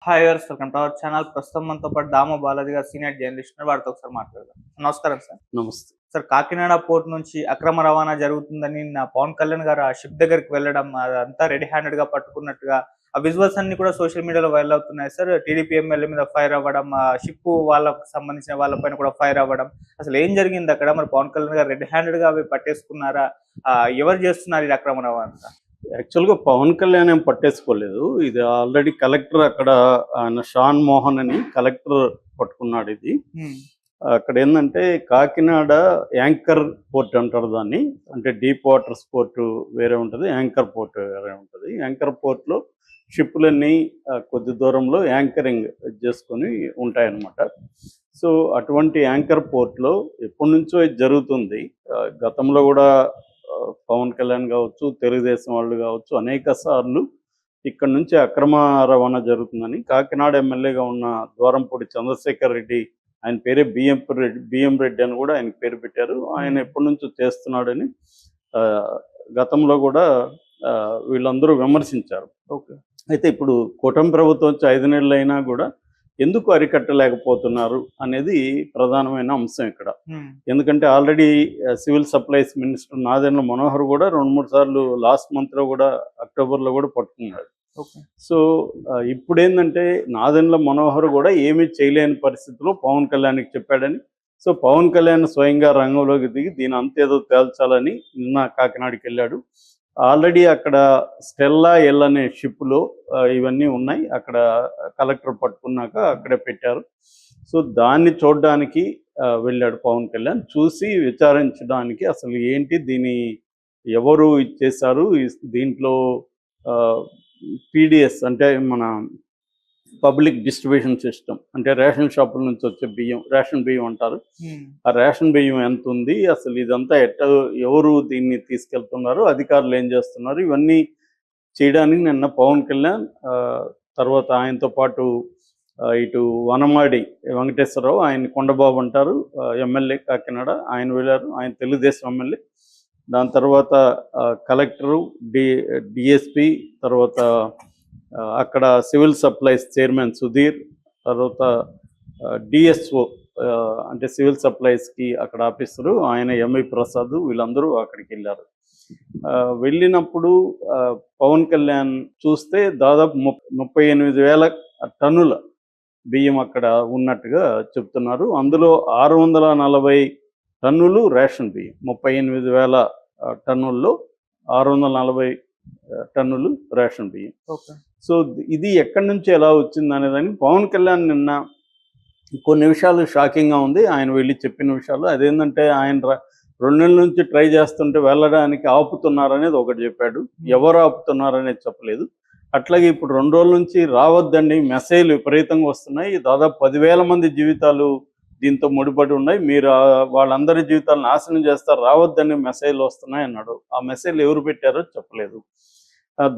Hi viewers, welcome to our channel. ప్రస్తుతం మనతో పాటు దామ బాలాజీ గారు, సీనియర్ జర్నలిస్ట్ ఉన్నారు. వారితో ఒకసారి మాట్లాడదాం. నమస్కారం సార్. నమస్తే. సార్, కాకినాడ పోర్ట్ నుంచి అక్రమ రవాణా జరుగుతుందని నా పవన్ కళ్యాణ్ గారు ఆ షిప్ దగ్గరికి వెళ్ళడం, అదంతా రెడీ హ్యాండెడ్ గా పట్టుకున్నట్టుగా ఆ విజువల్స్ అన్ని కూడా సోషల్ మీడియాలో వైరల్ అవుతున్నాయి సార్. టీడీపీ ఎమ్మెల్యే మీద ఫైర్ అవ్వడం, ఆ షిప్ వాళ్ళకు సంబంధించిన వాళ్ళపైన కూడా ఫైర్ అవ్వడం, అసలు ఏం జరిగింది అక్కడ? మరి పవన్ కళ్యాణ్ గారు రెడీ హ్యాండెడ్ గా అవి పట్టేసుకున్నారా? ఎవరు చేస్తున్నారు ఈ అక్రమ రవాణా? యాక్చువల్గా పవన్ కళ్యాణ్ ఏం పట్టేసుకోలేదు. ఇది ఆల్రెడీ కలెక్టర్ అక్కడ ఆయన షాన్ మోహన్ అని కలెక్టర్ పట్టుకున్నాడు. ఇది అక్కడ ఏంటంటే కాకినాడ యాంకర్ పోర్ట్ అంటారు దాన్ని. అంటే డీప్ వాటర్స్ పోర్టు వేరే ఉంటుంది, యాంకర్ పోర్ట్ వేరే ఉంటుంది. యాంకర్ పోర్ట్లో షిప్పులన్నీ కొద్ది దూరంలో యాంకరింగ్ చేసుకొని ఉంటాయన్నమాట. సో అటువంటి యాంకర్ పోర్ట్లో ఎప్పటి నుంచో ఇది జరుగుతుంది. గతంలో కూడా పవన్ కళ్యాణ్ కావచ్చు, తెలుగుదేశం వాళ్ళు కావచ్చు, అనేక సార్లు ఇక్కడ నుంచి అక్రమ రవాణా జరుగుతుందని కాకినాడ ఎమ్మెల్యేగా ఉన్న ద్వారంపూడి చంద్రశేఖర్ రెడ్డి, ఆయన పేరే బిఎం రెడ్డి అని కూడా ఆయన పేరు పెట్టారు. ఆయన ఎప్పటి నుంచో చేస్తున్నాడని గతంలో కూడా వీళ్ళందరూ విమర్శించారు. ఓకే. అయితే ఇప్పుడు కూటమి ప్రభుత్వం వచ్చి 5 నెలలు అయినా కూడా ఎందుకు అరికట్టలేకపోతున్నారు అనేది ప్రధానమైన అంశం ఇక్కడ. ఎందుకంటే already civil supplies minister Nadendla Manohar కూడా 2-3 సార్లు లాస్ట్ మంత్లో కూడా అక్టోబర్లో కూడా పట్టుకున్నాడు. సో ఇప్పుడు ఏంటంటే నాదెండ్ల మనోహర్ కూడా ఏమీ చేయలేని పరిస్థితిలో పవన్ కళ్యాణ్కి చెప్పాడని, సో పవన్ కళ్యాణ్ స్వయంగా రంగంలోకి దిగి దీని అంతేదో తేల్చాలని నిన్న కాకినాడకి వెళ్ళాడు. ఆల్రెడీ అక్కడ స్టెల్లా ఎల్ అనే షిప్లో ఇవన్నీ ఉన్నాయి. అక్కడ కలెక్టర్ పట్టుకున్నాక అక్కడే పెట్టారు. సో దాన్ని చూడడానికి వెళ్ళాడు పవన్ కళ్యాణ్. చూసి విచారించడానికి అసలు ఏంటి, దీని ఎవరు ఇచ్చేశారు, దీంట్లో పీడిఎస్ అంటే మన పబ్లిక్ డిస్ట్రిబ్యూషన్ సిస్టమ్, అంటే రేషన్ షాపుల నుంచి వచ్చే బియ్యం, రేషన్ బియ్యం అంటారు. ఆ రేషన్ బియ్యం ఎంత ఉంది, అసలు ఇదంతా ఎవరు దీన్ని తీసుకెళ్తున్నారు, అధికారులు ఏం చేస్తున్నారు, ఇవన్నీ చేయడానికి నిన్న పవన్ కళ్యాణ్ తర్వాత ఆయనతో పాటు ఇటు వనమాడి వెంకటేశ్వరరావు, ఆయన కొండబాబు అంటారు, ఎమ్మెల్యే కాకినాడ, ఆయన వెళ్ళారు. ఆయన తెలుగుదేశం ఎమ్మెల్యే. దాని తర్వాత కలెక్టరు, డిఎస్పి, తర్వాత అక్కడ సివిల్ సప్లైస్ చైర్మన్ సుధీర్, తర్వాత డిఎస్ఓ అంటే సివిల్ సప్లైస్కి అక్కడ ఆఫీసరు ఆయన ఎంఐ ప్రసాద్, వీళ్ళందరూ అక్కడికి వెళ్ళారు. వెళ్ళినప్పుడు పవన్ కళ్యాణ్ చూస్తే దాదాపు 38,000 టన్నుల బియ్యం అక్కడ ఉన్నట్టుగా చెప్తున్నారు. అందులో 640 టన్నులు రేషన్ బియ్యం. 38,000 టన్నుల్లో 640 టన్నులు రేషన్ బియ్యం. సో ఇది ఎక్కడి నుంచి ఎలా వచ్చింది అనేదానికి పవన్ కళ్యాణ్ నిన్న కొన్ని విషయాలు షాకింగ్గా ఉంది. ఆయన వెళ్ళి చెప్పిన విషయాలు అదేంటంటే, ఆయన 2 నెలల నుంచి ట్రై చేస్తుంటే వెళ్ళడానికి ఆపుతున్నారనేది ఒకటి చెప్పాడు. ఎవరు ఆపుతున్నారనేది చెప్పలేదు. అట్లాగే ఇప్పుడు 2 రోజుల నుంచి రావద్దండి, మెసేజ్లు విపరీతంగా వస్తున్నాయి, దాదాపు 10,000 మంది జీవితాలు దీంతో ముడిపడి ఉన్నాయి, మీరు వాళ్ళందరి జీవితాలను నాశనం చేస్తారు, రావద్దని మెసేజ్లు వస్తున్నాయి అన్నాడు. ఆ మెసేజ్లు ఎవరు పెట్టారో చెప్పలేదు.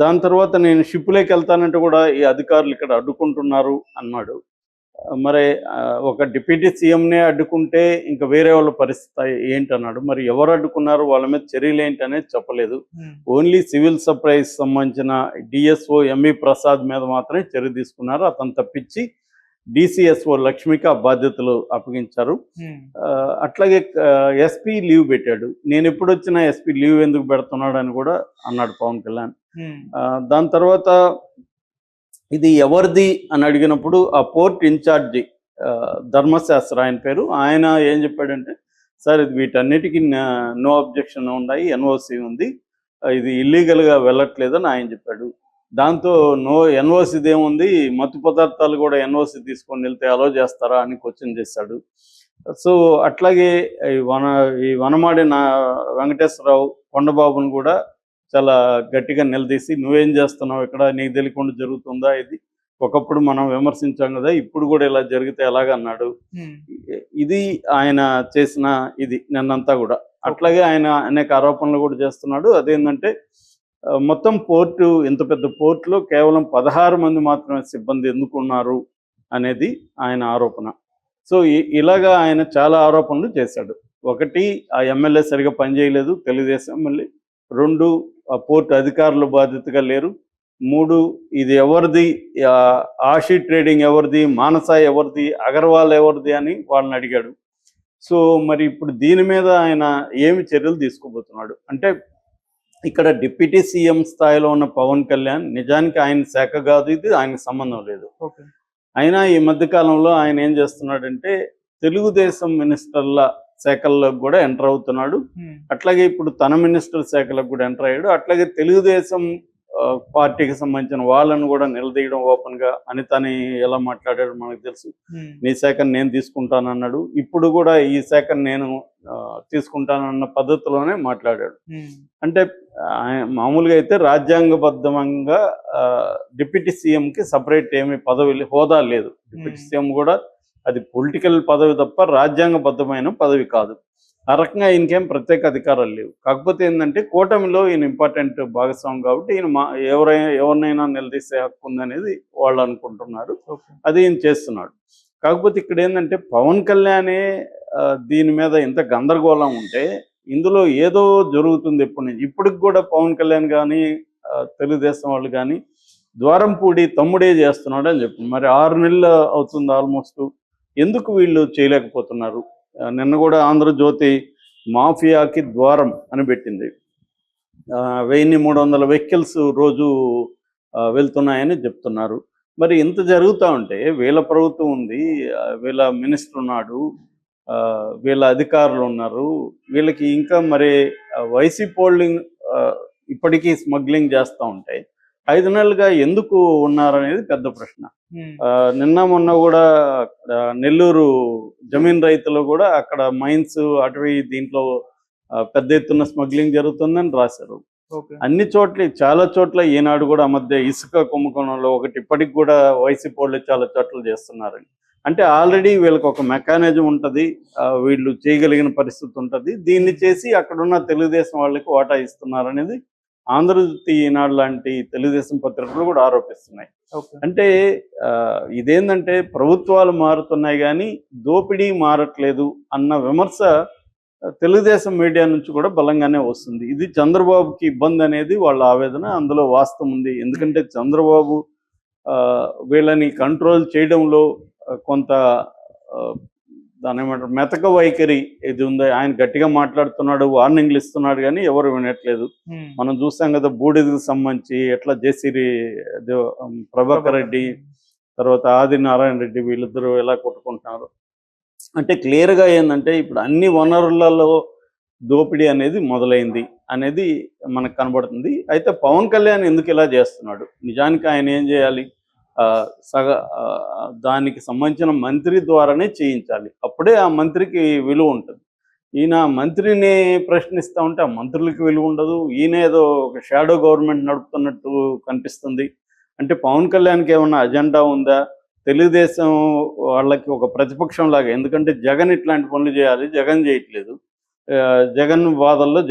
దాని తర్వాత నేను షిప్లోకి వెళ్తానంటే కూడా ఈ అధికారులు ఇక్కడ అడ్డుకుంటున్నారు అన్నాడు. మరి ఒక డిప్యూటీ సీఎంనే అడ్డుకుంటే ఇంకా వేరే వాళ్ళ పరిస్థితి ఏంటన్నాడు. మరి ఎవరు అడ్డుకున్నారు, వాళ్ళ మీద చర్యలు ఏంటి అనేది చెప్పలేదు. ఓన్లీ సివిల్ సప్లైస్ సంబంధించిన డిఎస్ఓ ఎంఈ ప్రసాద్ మీద మాత్రమే చర్య తీసుకున్నారు. అతను తప్పించి డిసిఎస్ఓ లక్ష్మికి ఆ బాధ్యతలు అప్పగించారు. అట్లాగే ఎస్పీ లీవ్ పెట్టాడు. నేను ఎప్పుడు వచ్చినా ఎస్పీ లీవ్ ఎందుకు పెడుతున్నాడు అని కూడా అన్నాడు పవన్ కళ్యాణ్. దాని తర్వాత ఇది ఎవరిది అని అడిగినప్పుడు ఆ పోర్ట్ ఇన్ఛార్జి ధర్మశాస్త్ర, ఆయన పేరు, ఆయన ఏం చెప్పాడంటే, సార్ ఇది వీటన్నిటికీ నో అబ్జెక్షన్ ఉన్నాయి, ఎన్ఓసి ఉంది, ఇది ఇల్లీగల్గా వెళ్ళట్లేదని ఆయన చెప్పాడు. దాంతో ఎన్ఓసిది ఏముంది, మత్తు పదార్థాలు కూడా ఎన్ఓసి తీసుకొని వెళ్తే అలో చేస్తారా అని క్వశ్చన్ చేశాడు. సో అట్లాగే ఈ వనమాడి వెంకటేశ్వరరావు, కొండబాబును కూడా చాలా గట్టిగా నిలదీసి, నువ్వేం చేస్తున్నావు ఇక్కడ, నీకు తెలియకుండా జరుగుతుందా, ఇది ఒకప్పుడు మనం విమర్శించాం కదా, ఇప్పుడు కూడా ఇలా జరిగితే ఎలాగన్నాడు. ఇది ఆయన చేసిన ఇది నిన్నంతా కూడా. అట్లాగే ఆయన అనేక ఆరోపణలు కూడా చేస్తున్నాడు. అదేంటంటే మొత్తం పోర్టు, ఇంత పెద్ద పోర్టులో కేవలం 16 మంది మాత్రమే సిబ్బంది ఎందుకున్నారు అనేది ఆయన ఆరోపణ. సో ఇలాగా ఆయన చాలా ఆరోపణలు చేశాడు. ఒకటి, ఆ ఎమ్మెల్యే సరిగా పనిచేయలేదు, తెలుగుదేశం ఎమ్మెల్యే. 2, ఆ పోర్టు అధికారులు బాధ్యతగా లేరు. మూడు, ఇది ఎవరిది, ఆషి ట్రేడింగ్ ఎవరిది, మానస ఎవరిది, అగర్వాల్ ఎవరిది అని వాళ్ళని అడిగాడు. సో మరి ఇప్పుడు దీని మీద ఆయన ఏమి చర్యలు తీసుకోబోతున్నాడు అంటే, ఇక్కడ డిప్యూటీ సీఎం స్థాయిలో ఉన్న పవన్ కళ్యాణ్ నిజానికి ఆయన శాఖ కాదు, ఇది ఆయనకు సంబంధం లేదు. అయినా ఈ మధ్య కాలంలో ఆయన ఏం చేస్తున్నాడంటే తెలుగుదేశం మినిస్టర్ల శాఖల్లోకి కూడా ఎంటర్ అవుతున్నాడు. అట్లాగే ఇప్పుడు తన మినిస్టర్ శాఖలకు కూడా ఎంటర్ అయ్యాడు. అట్లాగే తెలుగుదేశం పార్టీకి సంబంధించిన వాళ్ళను కూడా నిలదీయడం ఓపెన్ గా. అనితని ఎలా మాట్లాడాడు మనకు తెలుసు. నీ శాఖను నేను తీసుకుంటానన్నాడు. ఇప్పుడు కూడా ఈ శాఖను నేను తీసుకుంటానన్న పద్ధతిలోనే మాట్లాడాడు. అంటే మామూలుగా అయితే రాజ్యాంగబద్ధంగా డిప్యూటీ సీఎంకి సపరేట్ ఏమీ పదవి హోదా లేదు. డిప్యూటీ సీఎం కూడా అది పొలిటికల్ పదవి తప్ప రాజ్యాంగబద్ధమైన పదవి కాదు. ఆ రకంగా ఈయనకేం ప్రత్యేక అధికారాలు లేవు. కాకపోతే ఏంటంటే కూటమిలో ఈయన ఇంపార్టెంట్ భాగస్వామి కాబట్టి ఈయన ఎవరినైనా నిలదీసే హక్కు ఉందనేది వాళ్ళు అనుకుంటున్నారు. అది ఈయన చేస్తున్నాడు. కాకపోతే ఇక్కడ ఏంటంటే పవన్ కళ్యాణే దీని మీద ఇంత గందరగోళం ఉంటే ఇందులో ఏదో జరుగుతుంది ఎప్పటి నుంచి. ఇప్పటికి కూడా పవన్ కళ్యాణ్ కానీ తెలుగుదేశం వాళ్ళు కానీ ద్వారంపూడి తమ్ముడే చేస్తున్నాడు అని చెప్పి మరి 6 నెలలు అవుతుంది ఆల్మోస్ట్. ఎందుకు వీళ్ళు చేయలేకపోతున్నారు? నిన్న కూడా ఆంధ్రజ్యోతి మాఫియాకి ద్వారం అని పెట్టింది. 1300 వెహికల్స్ రోజు వెళ్తున్నాయని చెప్తున్నారు. మరి ఇంత జరుగుతూ ఉంటే వీళ్ళ ప్రభుత్వం ఉంది, వీళ్ళ మినిస్టర్ ఉన్నాడు, వీళ్ళ అధికారులు ఉన్నారు, వీళ్ళకి ఇంకా మరి వైసీపీ పోలింగ్ ఇప్పటికీ స్మగ్లింగ్ చేస్తూ ఉంటాయి. 5 నెలలుగా ఎందుకు ఉన్నారనేది పెద్ద ప్రశ్న. నిన్న మొన్న కూడా నెల్లూరు జమీన్ రైతులు కూడా అక్కడ మైన్స్ అటవీ దీంట్లో పెద్ద ఎత్తున స్మగ్లింగ్ జరుగుతుందని రాశారు. అన్ని చోట్ల చాలా చోట్ల ఈనాడు కూడా మధ్య ఇసుక కుంభకోణంలో ఒకటి ఇప్పటికి కూడా వైసీపీ వాళ్ళు చాలా చోట్ల చేస్తున్నారని. అంటే ఆల్రెడీ వీళ్ళకి ఒక మెకానిజం ఉంటుంది, వీళ్ళు చేయగలిగిన పరిస్థితి ఉంటుంది. దీన్ని చేసి అక్కడున్న తెలుగుదేశం వాళ్ళకి వాటా ఇస్తున్నారనేది ఆంధ్రజ్యోతి ఈనాడు లాంటి తెలుగుదేశం పత్రికలు కూడా ఆరోపిస్తున్నాయి. అంటే ఇదేంటంటే ప్రభుత్వాలు మారుతున్నాయి కానీ దోపిడీ మారట్లేదు అన్న విమర్శ తెలుగుదేశం మీడియా నుంచి కూడా బలంగానే వస్తుంది. ఇది చంద్రబాబుకి ఇబ్బంది అనేది వాళ్ళ ఆవేదన. అందులో వాస్తవం ఉంది. ఎందుకంటే చంద్రబాబు వీళ్ళని కంట్రోల్ చేయడంలో కొంత దాని ఏమంటారు మెతక వైఖరి ఇది ఉంది. ఆయన గట్టిగా మాట్లాడుతున్నాడు, వార్నింగ్లు ఇస్తున్నాడు కానీ ఎవరు వినట్లేదు. మనం చూసాం కదా బూడిదకు సంబంధించి ఎట్లా జేసీరి ప్రభాకర్ రెడ్డి తర్వాత ఆది నారాయణ రెడ్డి వీళ్ళిద్దరూ ఎలా కొట్టుకుంటున్నారు. అంటే క్లియర్గా ఏంటంటే ఇప్పుడు అన్ని వనరులలో దోపిడీ అనేది మొదలైంది అనేది మనకు కనబడుతుంది. అయితే పవన్ కళ్యాణ్ ఎందుకు ఇలా చేస్తున్నాడు? నిజానికి ఆయన ఏం చేయాలి? దానికి సంబంధించిన మంత్రి ద్వారానే చేయించాలి. అప్పుడే ఆ మంత్రికి విలువ ఉంటుంది. ఈయన మంత్రిని ప్రశ్నిస్తూ ఉంటే ఆ మంత్రులకి విలువ ఉండదు. ఈయన ఏదో ఒక షాడో గవర్నమెంట్ నడుపుతున్నట్టు కనిపిస్తుంది. అంటే పవన్ కళ్యాణ్కి ఏమన్నా అజెండా ఉందా? తెలుగుదేశం వాళ్ళకి ఒక ప్రతిపక్షం లాగా. ఎందుకంటే జగన్ ఇట్లాంటి పనులు చేయాలి, జగన్ చేయట్లేదు. జగన్ వాదల్లో